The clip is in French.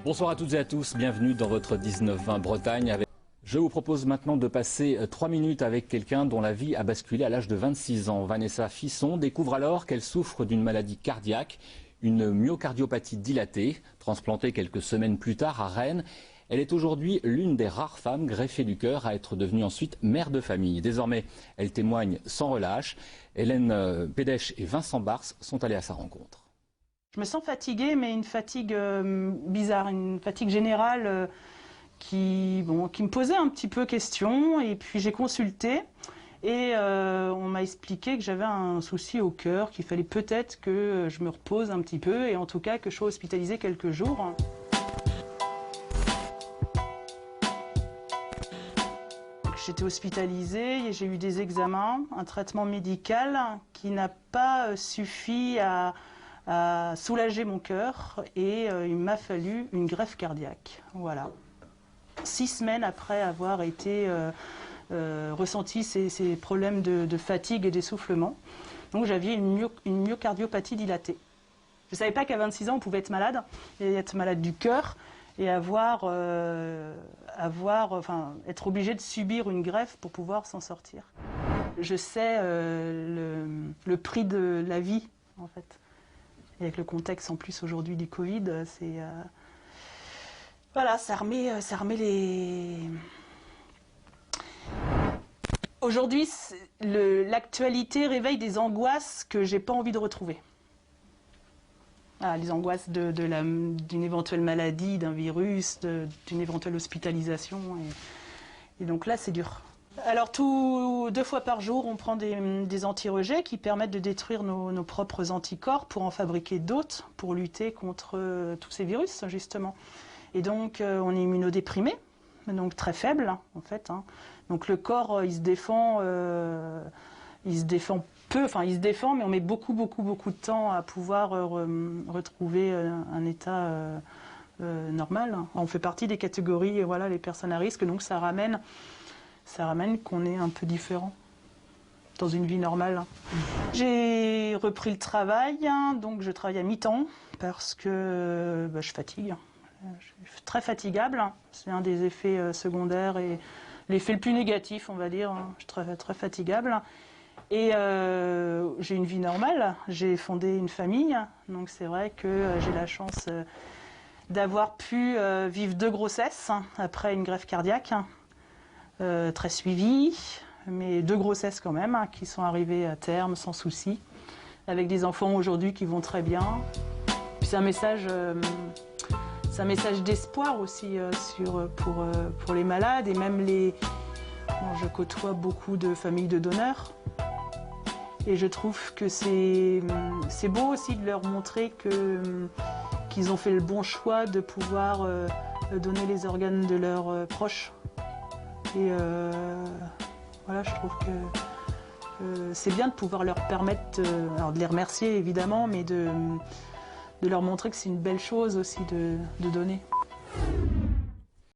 Bonsoir à toutes et à tous, bienvenue dans votre 19-20 Bretagne. Je vous propose maintenant de passer 3 minutes avec quelqu'un dont la vie a basculé à l'âge de 26 ans. Vanessa Fisson découvre alors qu'elle souffre d'une maladie cardiaque, une myocardiopathie dilatée, transplantée quelques semaines plus tard à Rennes. Elle est aujourd'hui l'une des rares femmes greffées du cœur à être devenue ensuite mère de famille. Désormais, elle témoigne sans relâche. Hélène Pédèche et Vincent Bars sont allés à sa rencontre. Je me sens fatiguée, mais une fatigue bizarre, une fatigue générale qui me posait un petit peu question. Et puis j'ai consulté et on m'a expliqué que j'avais un souci au cœur, qu'il fallait peut-être que je me repose un petit peu et en tout cas que je sois hospitalisée quelques jours. J'étais hospitalisée et j'ai eu des examens, un traitement médical qui n'a pas suffi à soulager mon cœur et il m'a fallu une greffe cardiaque. Voilà. 6 semaines après avoir été ressenti ces problèmes de fatigue et d'essoufflement, donc j'avais une myocardiopathie dilatée. Je ne savais pas qu'à 26 ans on pouvait être malade, et être malade du cœur et être obligé de subir une greffe pour pouvoir s'en sortir. Je sais le prix de la vie en fait. Et avec le contexte en plus aujourd'hui du Covid, c'est voilà, ça remet les. Aujourd'hui, l'actualité réveille des angoisses que j'ai pas envie de retrouver. Voilà, les angoisses d'une éventuelle maladie, d'un virus, d'une éventuelle hospitalisation. Et donc là, c'est dur. Alors 2 fois par jour, on prend des anti-rejets qui permettent de détruire nos propres anticorps pour en fabriquer d'autres, pour lutter contre tous ces virus, justement. Et donc on est immunodéprimé, donc très faible, en fait. Donc le corps, il se défend peu, il se défend, mais on met beaucoup de temps à pouvoir retrouver un état normal. On fait partie des catégories, voilà, les personnes à risque, donc ça ramène qu'on est un peu différent dans une vie normale. J'ai repris le travail, donc je travaille à mi-temps parce que je fatigue. Je suis très fatigable, c'est un des effets secondaires et l'effet le plus négatif, on va dire. Je suis très, très fatigable. Et j'ai une vie normale, j'ai fondé une famille, donc c'est vrai que j'ai la chance d'avoir pu vivre 2 grossesses après une greffe cardiaque. Très suivies, mais 2 grossesses quand même, qui sont arrivées à terme sans souci, avec des enfants aujourd'hui qui vont très bien. Puis c'est un message d'espoir aussi pour les malades et même je côtoie beaucoup de familles de donneurs et je trouve que c'est beau aussi de leur montrer qu'ils ont fait le bon choix de pouvoir donner les organes de leurs proches. Et voilà, je trouve que c'est bien de pouvoir leur permettre, alors de les remercier évidemment, mais de leur montrer que c'est une belle chose aussi de donner.